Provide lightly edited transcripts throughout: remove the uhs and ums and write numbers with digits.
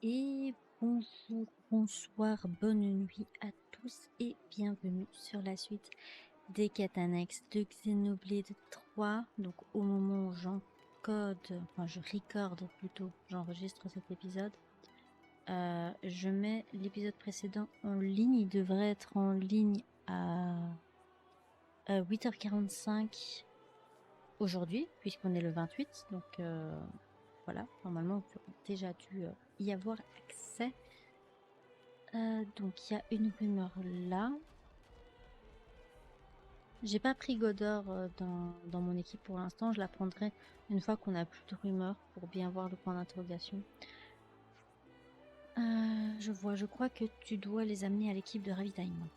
Et bonjour, bonsoir, bonne nuit à tous et bienvenue sur la suite des quêtes annexes de Xenoblade 3. Donc au moment où je recorde plutôt, j'enregistre cet épisode. Je mets l'épisode précédent en ligne, il devrait être en ligne à 8h45 aujourd'hui, puisqu'on est le 28, donc voilà, normalement vous aurez déjà dû y avoir accès. Donc il y a une rumeur là. J'ai pas pris Godor dans mon équipe pour l'instant, je la prendrai une fois qu'on a plus de rumeurs pour bien voir le point d'interrogation. Je crois que tu dois les amener à l'équipe de ravitaillement.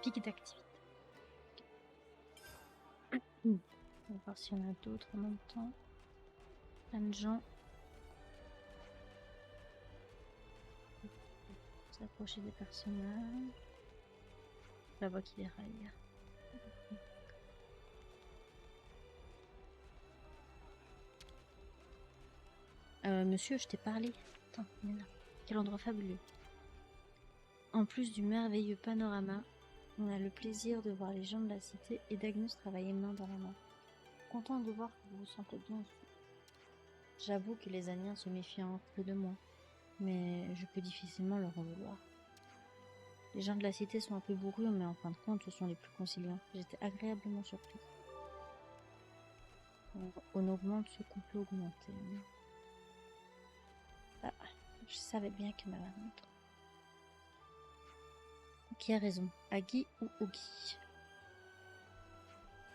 Pic d'activité. On va voir s'il y en a d'autres en même temps. Plein de gens. S'approcher des personnages. La voix qui déraille. Monsieur, je t'ai parlé. Attends, il est là. Quel endroit fabuleux. En plus du merveilleux panorama, on a le plaisir de voir les gens de la cité et d'Agnus travailler main dans la main. Content de voir que vous vous sentez bien ici. J'avoue que les Aniens se méfient un peu de moi, mais je peux difficilement leur en vouloir. Les gens de la cité sont un peu bourrus, mais en fin de compte, ce sont les plus conciliants. J'étais agréablement surpris. On augmente ce qu'on peut augmenter. Ah, je savais bien que ma maman... Qui a raison, Agi ou Ogi?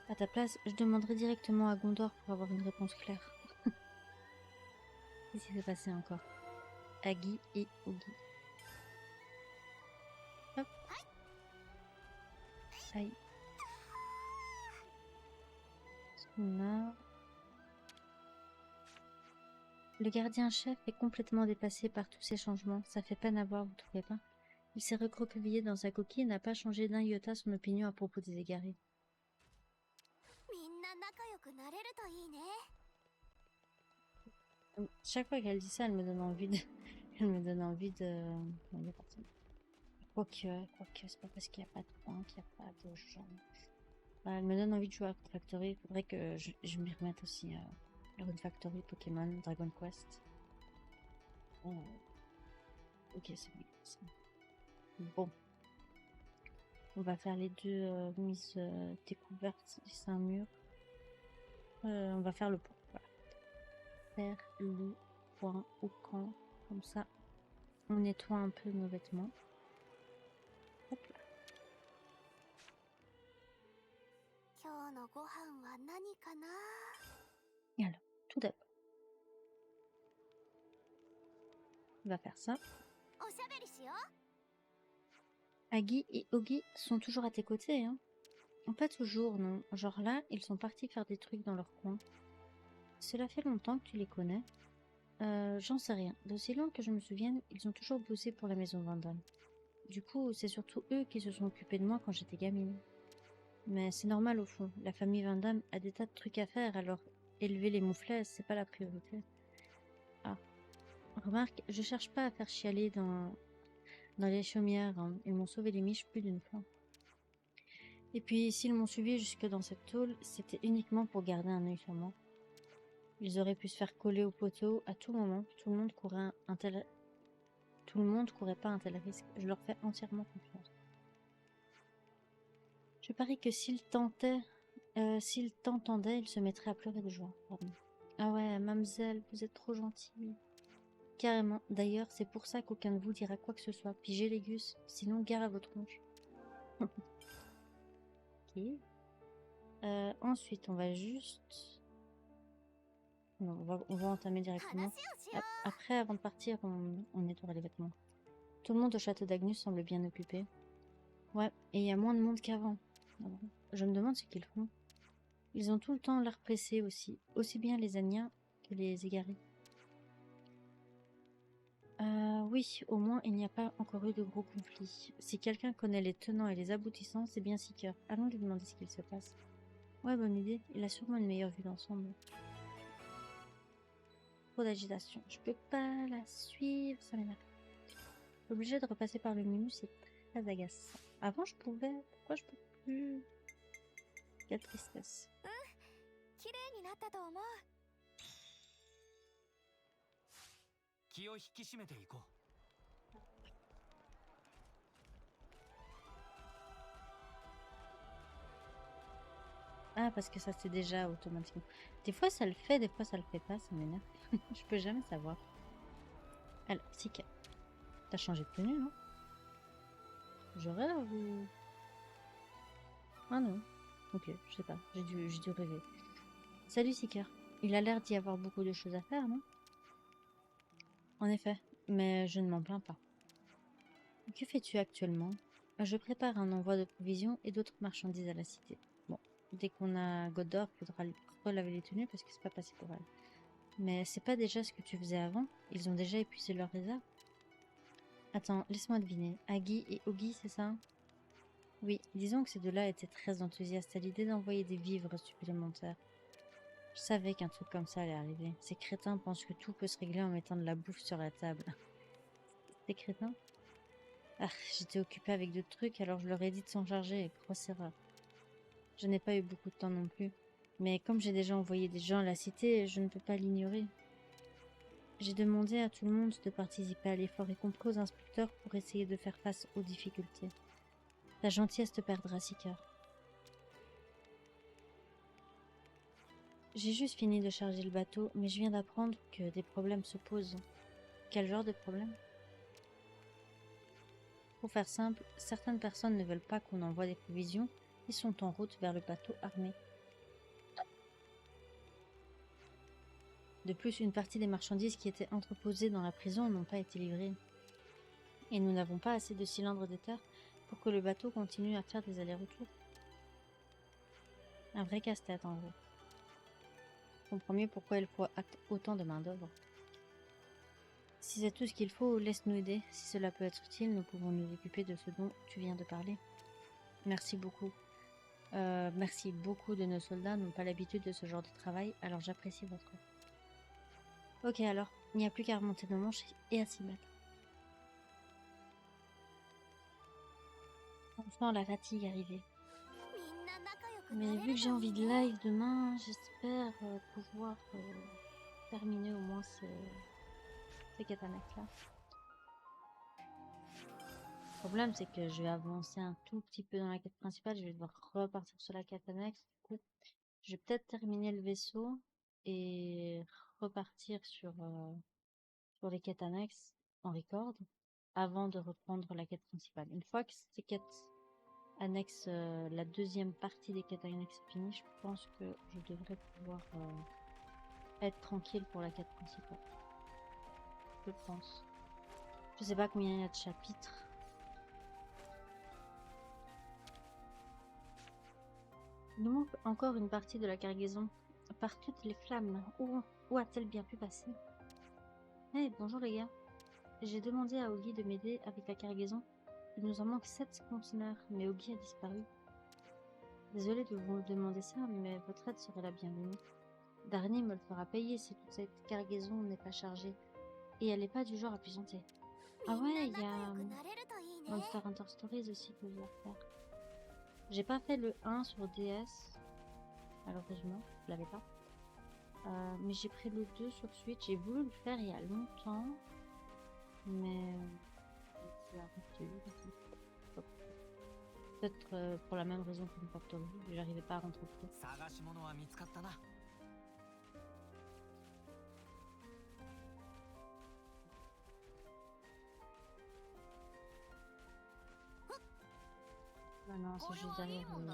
À ta place, je demanderai directement à Gondor pour avoir une réponse claire. Qu'est-ce qui s'est passé encore? Agi et Ogi. Hop. Aïe. Là. Le gardien-chef est complètement dépassé par tous ces changements. Ça fait peine à voir, vous trouvez pas? Il s'est recroquevillé dans sa coquille et n'a pas changé d'un iota son opinion à propos des égarés. Chaque fois qu'elle dit ça, elle me donne envie de... elle me donne envie de... Quoique, c'est pas parce qu'il n'y a pas de points qu'il n'y a pas de gens. Elle me donne envie de jouer à Rune Factory. Il faudrait que je m'y remette aussi à Rune Factory, Pokémon, Dragon Quest. Oh. Ok, c'est bon. Bon. On va faire les deux mises découvertes du Saint-Mur. On va faire le point. Voilà. Faire le point au camp. Comme ça, on nettoie un peu nos vêtements. Hop là. Et alors, tout d'abord, on va faire ça. Agi et Ogi sont toujours à tes côtés, hein? Pas toujours, non. Genre là, ils sont partis faire des trucs dans leur coin. Cela fait longtemps que tu les connais. J'en sais rien. D'aussi loin que je me souvienne, ils ont toujours bossé pour la maison Vandal. Du coup, c'est surtout eux qui se sont occupés de moi quand j'étais gamine. Mais c'est normal au fond, la famille Van Damme a des tas de trucs à faire, alors élever les mouflets, c'est pas la priorité. Ah, remarque, je cherche pas à faire chialer dans les chaumières, hein. Ils m'ont sauvé les miches plus d'une fois. Et puis, s'ils m'ont suivi jusque dans cette tôle, c'était uniquement pour garder un œil sur moi. Ils auraient pu se faire coller au poteau à tout moment, tout le monde courait pas un tel risque, je leur fais entièrement confiance. Je parie que s'ils t'entendaient, ils se mettraient à pleurer de joie. Pardon. Ah ouais, mademoiselle, vous êtes trop gentille. Carrément. D'ailleurs, c'est pour ça qu'aucun de vous dira quoi que ce soit. Pigez les gus, sinon gare à votre tronche. Ok. Ensuite, on va juste... Non, on va entamer directement. Après, avant de partir, on nettoie les vêtements. Tout le monde au château d'Agnus semble bien occupé. Ouais, et il y a moins de monde qu'avant. Je me demande ce qu'ils font. Ils ont tout le temps l'air pressés aussi bien les Aniens que les égarés. Oui, au moins il n'y a pas encore eu de gros conflits. Si quelqu'un connaît les tenants et les aboutissants, c'est bien Seeker. Allons lui demander ce qu'il se passe. Ouais, bonne idée. Il a sûrement une meilleure vue d'ensemble. trop d'agitation. Je peux pas la suivre, ça m'énerve. Obligé de repasser par le menu, c'est très agaçant. Avant, je pouvais. Pourquoi je peux plus? Quelle tristesse. 綺麗になったと思う。気を引き締めていこう。Ah, parce que ça c'est déjà automatiquement. Des fois ça le fait, des fois ça le fait pas, ça m'énerve. Je peux jamais savoir. Alors, Sika, t'as changé de tenue, non? Je rêve ou... Ah non. Ok, je sais pas, j'ai dû rêver. Salut Seeker. Il a l'air d'y avoir beaucoup de choses à faire, non? En effet, mais je ne m'en plains pas. Que fais-tu actuellement? Je prépare un envoi de provisions et d'autres marchandises à la cité. Bon, dès qu'on a Godor, il faudra relaver les tenues parce que c'est pas passé pour elle. Mais c'est pas déjà ce que tu faisais avant? Ils ont déjà épuisé leur réserve? Attends, laisse-moi deviner. Agi et Ogi, c'est ça? Oui, disons que ces deux-là étaient très enthousiastes à l'idée d'envoyer des vivres supplémentaires. Je savais qu'un truc comme ça allait arriver. Ces crétins pensent que tout peut se régler en mettant de la bouffe sur la table. Ces crétins? Ah, j'étais occupée avec d'autres trucs, alors je leur ai dit de s'en charger, et grosse erreur. Je n'ai pas eu beaucoup de temps non plus. Mais comme j'ai déjà envoyé des gens à la cité, je ne peux pas l'ignorer. J'ai demandé à tout le monde de participer à l'effort, y compris aux inspecteurs, pour essayer de faire face aux difficultés. Ta gentillesse te perdra, Sika. J'ai juste fini de charger le bateau, mais je viens d'apprendre que des problèmes se posent. Quel genre de problème? Pour faire simple, certaines personnes ne veulent pas qu'on envoie des provisions et sont en route vers le bateau armé. De plus, une partie des marchandises qui étaient entreposées dans la prison n'ont pas été livrées. Et nous n'avons pas assez de cylindres d'éther pour que le bateau continue à faire des allers-retours. Un vrai casse-tête en gros. Je comprends mieux pourquoi il faut autant de main-d'œuvre. Si c'est tout ce qu'il faut, laisse-nous aider. Si cela peut être utile, nous pouvons nous occuper de ce dont tu viens de parler. Merci beaucoup. Merci beaucoup de nos soldats n'ont pas l'habitude de ce genre de travail, alors j'apprécie votre offre. Ok alors, il n'y a plus qu'à remonter nos manches et à s'y mettre. Enfin la fatigue arrivée. Mais vu que j'ai envie de live demain, j'espère pouvoir terminer au moins ces quêtes annexes là. Le problème c'est que je vais avancer un tout petit peu dans la quête principale, je vais devoir repartir sur la quête annexe. Du coup, je vais peut-être terminer le vaisseau et repartir sur les quêtes annexes en record avant de reprendre la quête principale. Une fois que ces quêtes annexes, la deuxième partie des quêtes annexes est finie, je pense que je devrais pouvoir être tranquille pour la quête principale. Je pense. Je sais pas combien il y a de chapitres. Il nous manque encore une partie de la cargaison. Par toutes les flammes, où a-t-elle bien pu passer? Hey, bonjour les gars. J'ai demandé à Ogi de m'aider avec la cargaison. Il nous en manque 7 conteneurs, mais Ogi a disparu. Désolée de vous demander ça, mais votre aide serait la bienvenue. Darny me le fera payer si toute cette cargaison n'est pas chargée. Et elle n'est pas du genre à plaisanter. Ah ouais, il y a Monster Hunter Stories aussi que je dois faire. J'ai pas fait le 1 sur DS, malheureusement, je l'avais pas. Mais j'ai pris le 2 sur Switch. J'ai voulu le faire il y a longtemps, mais j'ai arrêté. Peut-être pour la même raison que Factory, j'arrivais pas à rentrer dedans. Ah non, c'est juste derrière le...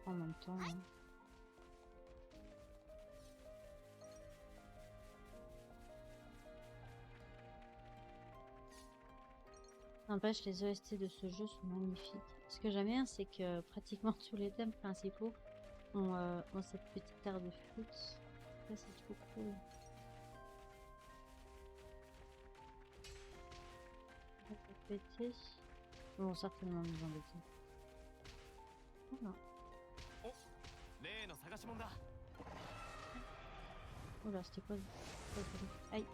En même temps... Hein. N'empêche, les OST de ce jeu sont magnifiques. Ce que j'aime bien, c'est que pratiquement tous les thèmes principaux ont cette petite aire de flûte. Ça, c'est trop cool. Péter. Bon, certainement nous embêter. Oh non. Oula, c'était quoi, ce bruit? Aïe.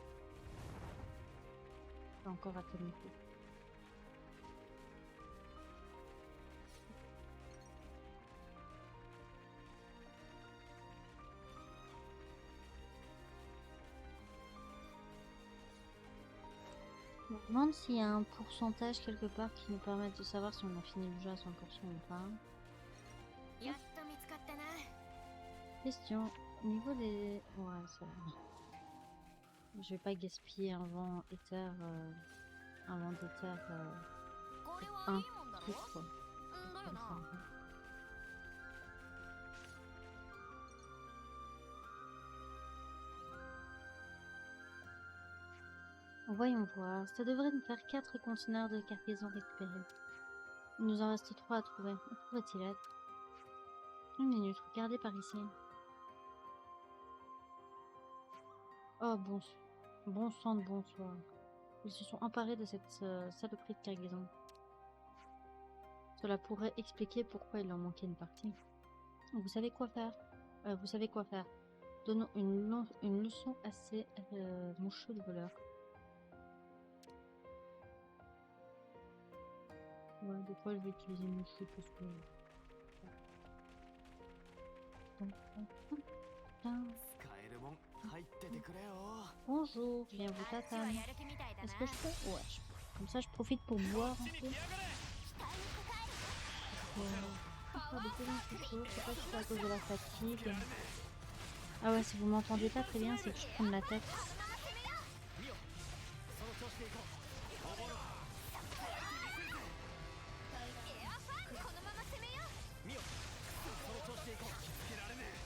J'ai encore raté le micro. Je me demande s'il y a un pourcentage quelque part qui nous permette de savoir si on a fini le jeu à 100% ou pas. やっと見つかったな。 Question. Au niveau des... Ouais, ça va. Je vais pas gaspiller un vent éther... un vent d'éther... これは un いいもんだろ。 truc, quoi. うんだよ Comme な。 ça. Voyons voir. Ça devrait nous faire 4 conteneurs de cargaison récupérés. Il nous en reste 3 à trouver. Où pourrait-il être? Une minute, regardez par ici. Oh, bon sang de bonsoir. Ils se sont emparés de cette saloperie de cargaison. Cela pourrait expliquer pourquoi il leur manquait une partie. Vous savez quoi faire? Vous savez quoi faire? Donnons une leçon à ces moucheux de voleurs. Ouais, des fois je vais utiliser moucheux parce que... 使えるもん入っててくれよ。 Bonjour, viens vous あっちは tatane. やる気みたいだな。 Est-ce que je peux? Ouais, comme ça je profite pour boire un peu. Faire de plus en plus chaud, je sais pas si c'est à cause de la fatigue. Ah ouais, si vous m'entendez pas très bien, c'est que je prends la tête. その調子でいこう。おぼろ。エアファーこのまま攻めよう。見よ。その調子でいこう。気づけられねえ。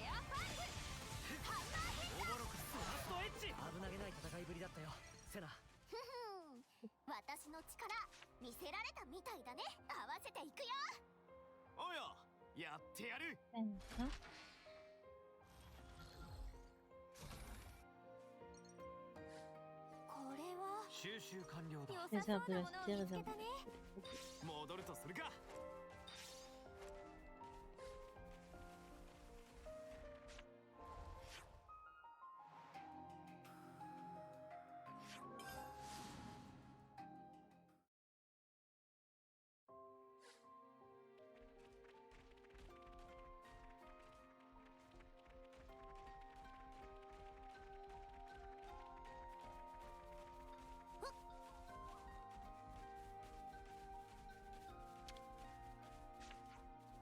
エアファーハンマーヘッド。おぼろくストエッチ。危なげない戦いぶりだったよ。セナ。ふふん。私の力見せられたみたいだね。合わせていくよ。およ。やってやる。 これは収集完了だ。良さそうなものを見つけたね。戻るとするか。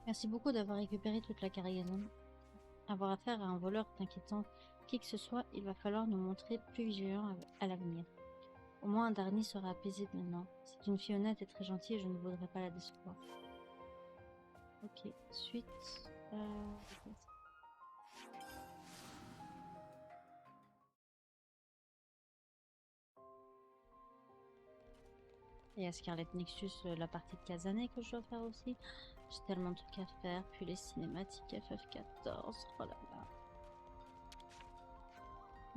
Merci beaucoup d'avoir récupéré toute la cargaison. Avoir affaire à un voleur inquiétant, qui que ce soit, il va falloir nous montrer plus vigilants à l'avenir. Au moins, Darny sera apaisée maintenant. C'est une fille honnête et très gentille et je ne voudrais pas la décevoir. Ok, suite... Et à Scarlet Nexus, la partie de Kazané que je dois faire aussi. J'ai tellement de trucs à faire. Puis les cinématiques FF14. Oh là là.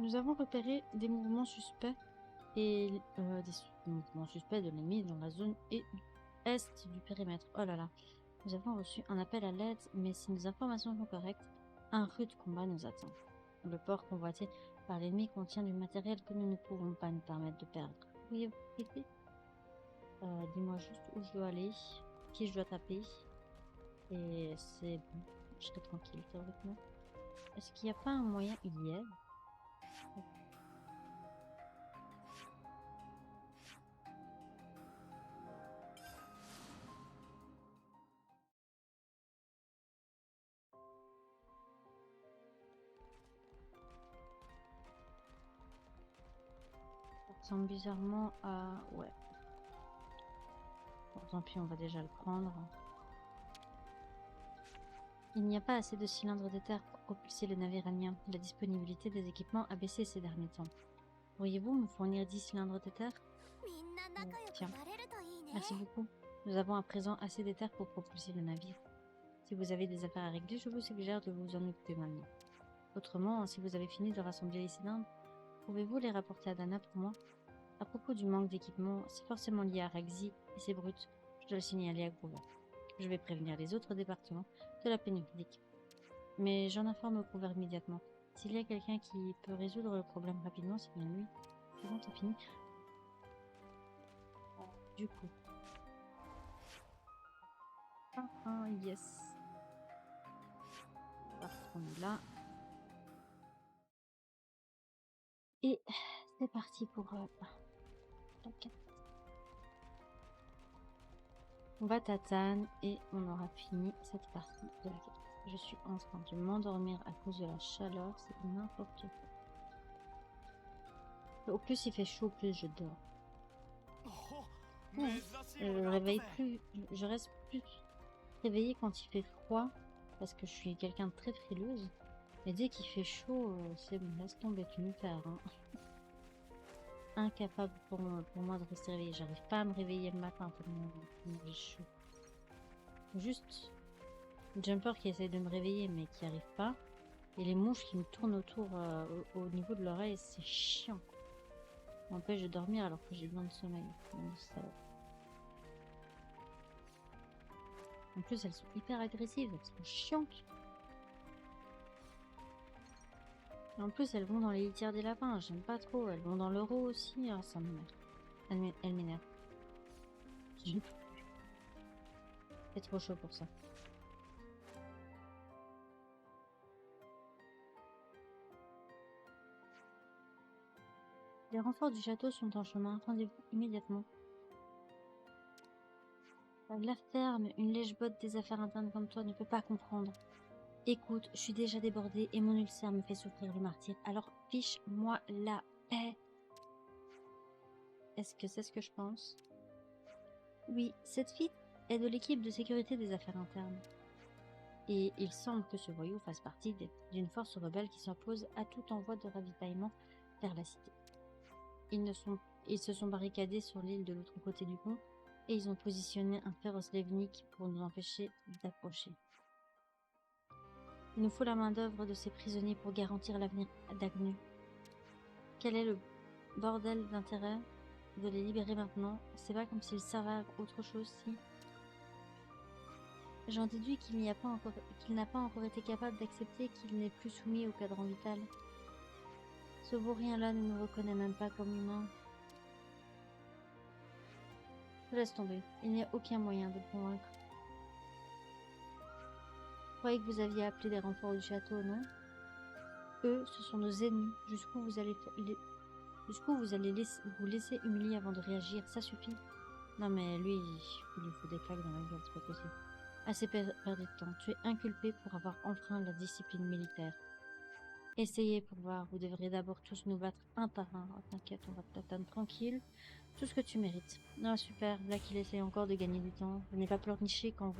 Nous avons repéré des mouvements suspects et des mouvements suspects de l'ennemi dans la zone est du périmètre. Oh là là. Nous avons reçu un appel à l'aide, mais si nos informations sont correctes, un rude combat nous attend. Le port convoité par l'ennemi contient du matériel que nous ne pouvons pas nous permettre de perdre. Pourriez-vous aider? Dis-moi juste où je dois aller, qui je dois taper, et c'est bon, je serai tranquille, théoriquement. Est-ce qu'il n'y a pas un moyen? Il y est. Ça ressemble bizarrement à... Ouais. Bon, tant pis, on va déjà le prendre. Il n'y a pas assez de cylindres d'éther pour propulser le navire indien. La disponibilité des équipements a baissé ces derniers temps. Pourriez-vous me fournir 10 cylindres d'éther? Tiens, merci beaucoup. Nous avons à présent assez d'éther pour propulser le navire. Si vous avez des affaires à régler, je vous suggère de vous en occuper maintenant. Autrement, si vous avez fini de rassembler les cylindres, pouvez-vous les rapporter à Dana pour moi? À propos du manque d'équipement, c'est forcément lié à Ragzi et ses brutes. Je dois le signaler à Grover. Je vais prévenir les autres départements de la pénurie d'équipement. Mais j'en informe Grover immédiatement. S'il y a quelqu'un qui peut résoudre le problème rapidement, c'est bien lui. C'est bon, t'as fini. Du coup. Yes. On va reprendre là. Et c'est parti pour la quête. On va tatane et on aura fini cette partie de la quête. Je suis en train de m'endormir à cause de la chaleur, c'est n'importe quoi. Au plus il fait chaud, plus je dors. Ouais. Je reste plus réveillée quand il fait froid, parce que je suis quelqu'un de très frileuse. Mais dès qu'il fait chaud, c'est bon, laisse tomber, tu me faire. Hein. Incapable pour moi de rester réveillée. J'arrive pas à me réveiller le matin tellement j'ai chaud. Juste Jumper qui essaye de me réveiller mais qui arrive pas. Et les mouches qui me tournent autour au niveau de l'oreille, c'est chiant. Ça m'empêche de dormir alors que j'ai besoin de sommeil. En plus, elles sont hyper agressives, elles sont chiantes. Et en plus, elles vont dans les litières des lapins, j'aime pas trop. Elles vont dans l'euro aussi, ah, ça m'énerve. Elles m'énervent. C'est trop chaud pour ça. Les renforts du château sont en chemin, rendez-vous immédiatement. La ferme, une lèche-botte des affaires internes comme toi ne peut pas comprendre. Écoute, je suis déjà débordée et mon ulcère me fait souffrir le martyre, alors fiche-moi la paix. Est-ce que c'est ce que je pense? Oui, cette fille est de l'équipe de sécurité des affaires internes. Et il semble que ce voyou fasse partie d'une force rebelle qui s'oppose à tout envoi de ravitaillement vers la cité. Ils se sont barricadés sur l'île de l'autre côté du pont et ils ont positionné un féroce Levnik pour nous empêcher d'approcher. Il nous faut la main-d'œuvre de ces prisonniers pour garantir l'avenir d'Agnew. Quel est le bordel d'intérêt de les libérer maintenant? C'est pas comme s'ils servaient à autre chose, si. J'en déduis qu'il n'a pas encore été capable d'accepter qu'il n'est plus soumis au cadran vital. Ce vaurien-là ne nous reconnaît même pas comme humains. Je laisse tomber. Il n'y a aucun moyen de le convaincre. Vous croyez que vous aviez appelé des renforts du château, non? Eux, ce sont nos ennemis. Jusqu'où vous allez vous laisser humilier avant de réagir? Ça suffit. Non mais lui, il lui faut des claques dans la gueule, c'est pas possible. Assez perdu de temps. Tu es inculpé pour avoir enfreint la discipline militaire. Essayez pour voir. Vous devrez d'abord tous nous battre un par un. Oh, t'inquiète, on va te t'attendre tranquille. Tout ce que tu mérites. Ah super, là qu'il essaie encore de gagner du temps. Venez pas pleurnicher quand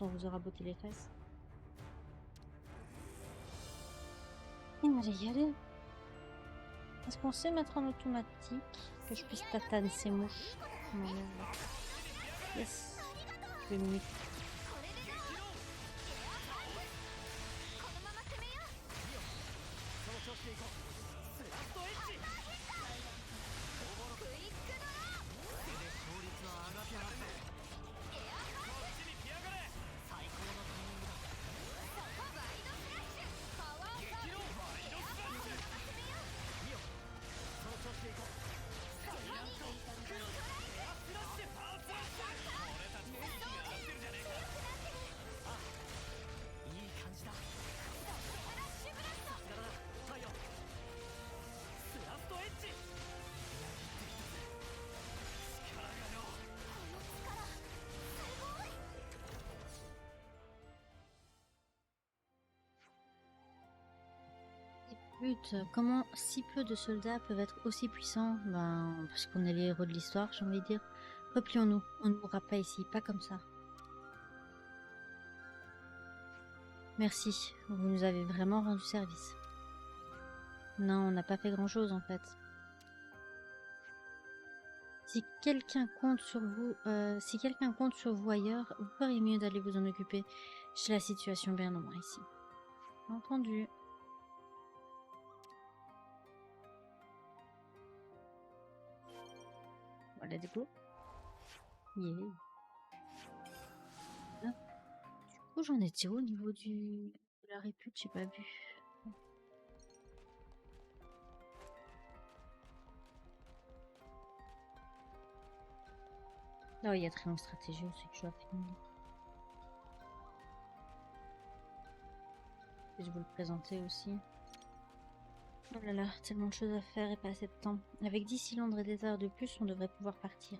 on vous aura botté les fesses. Il m'allait y aller. Est-ce qu'on sait mettre en automatique que je puisse tatane ces mouches? Non, yes. Je vais me mettre. Comment si peu de soldats peuvent être aussi puissants? Ben, parce qu'on est les héros de l'histoire, j'ai envie de dire. Replions-nous, on ne mourra pas ici, pas comme ça. Merci, vous nous avez vraiment rendu service. Non, on n'a pas fait grand-chose en fait. Si quelqu'un compte sur vous ailleurs, vous feriez mieux d'aller vous en occuper. J'ai la situation bien en main ici. Entendu. Voilà, let's go. Yeah. Du coup, j'en étais au niveau de la répute, j'ai pas vu. Oh, il y a Triangle Stratégie aussi que je dois finir. Je vais vous le présenter aussi. Oh là là, tellement de choses à faire et pas assez de temps. Avec 10 cylindres et des heures de plus, on devrait pouvoir partir.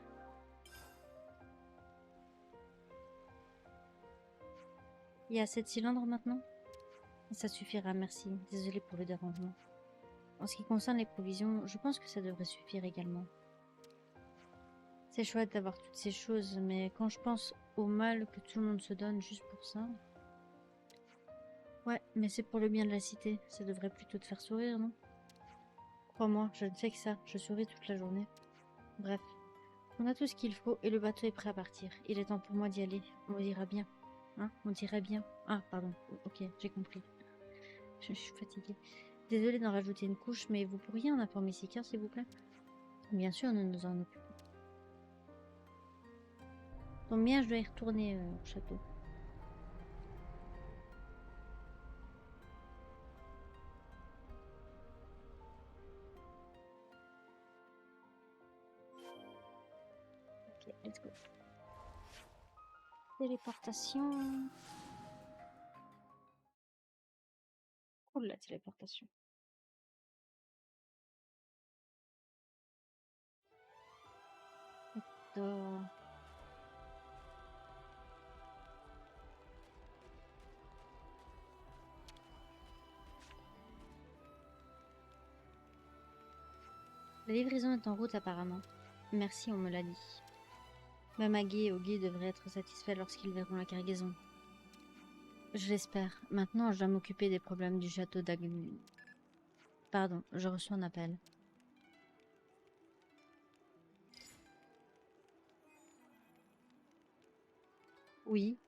Il y a 7 cylindres maintenant? Ça suffira, merci. Désolée pour le dérangement. En ce qui concerne les provisions, je pense que ça devrait suffire également. C'est chouette d'avoir toutes ces choses, mais quand je pense au mal que tout le monde se donne juste pour ça... Ouais, mais c'est pour le bien de la cité. Ça devrait plutôt te faire sourire, non? Crois-moi, je ne fais que ça. Je souris toute la journée. Bref, on a tout ce qu'il faut et le bateau est prêt à partir. Il est temps pour moi d'y aller. On ira bien. Hein? On dirait bien. Ah, pardon. Ok, j'ai compris. Je suis fatiguée. Désolée d'en rajouter une couche, mais vous pourriez en informer Seeker, s'il vous plaît? Bien sûr, nous nous en occupons. Donc bien, je dois y retourner au château. Ok, let's go. Téléportation. Cool la téléportation. Hector. La livraison est en route apparemment. Merci, on me l'a dit. Mamagé et Ogi devraient être satisfaits lorsqu'ils verront la cargaison. Je l'espère. Maintenant, je dois m'occuper des problèmes du château d'Agn... Pardon, je reçois un appel. Oui.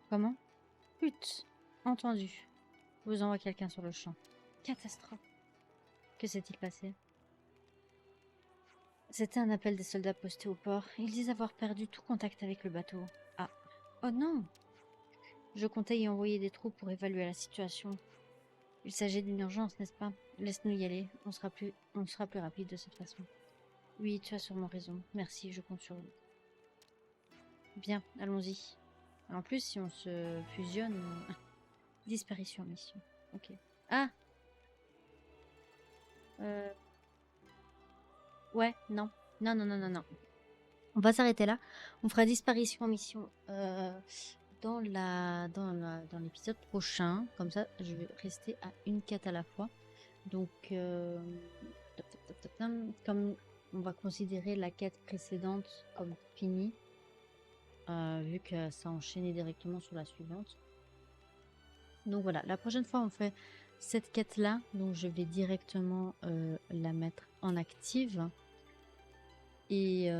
Comment? Pute. Entendu. Vous envoie quelqu'un sur le champ. Catastrophe. Que s'est-il passé? C'était un appel des soldats postés au port. Ils disent avoir perdu tout contact avec le bateau. Ah. Oh non! Je comptais y envoyer des troupes pour évaluer la situation. Il s'agit d'une urgence, n'est-ce pas? Laisse-nous y aller. On sera plus rapide de cette façon. Oui, tu as sûrement raison. Merci, je compte sur vous. Bien, allons-y. En plus, si on se fusionne... Disparition mission. Ok. Ah! Ouais, non. Non, non, non, non, non. On va s'arrêter là. On fera disparition mission dans l'épisode prochain. Comme ça, je vais rester à une quête à la fois. Donc, comme on va considérer la quête précédente comme finie, vu que ça enchaînait directement sur la suivante. Donc voilà, la prochaine fois on fait cette quête là, donc je vais directement la mettre en active. Et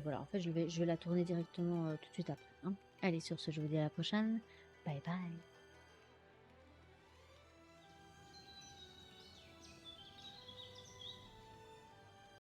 voilà, en fait je vais la tourner directement tout de suite après. Hein. Allez, sur ce, je vous dis à la prochaine. Bye bye.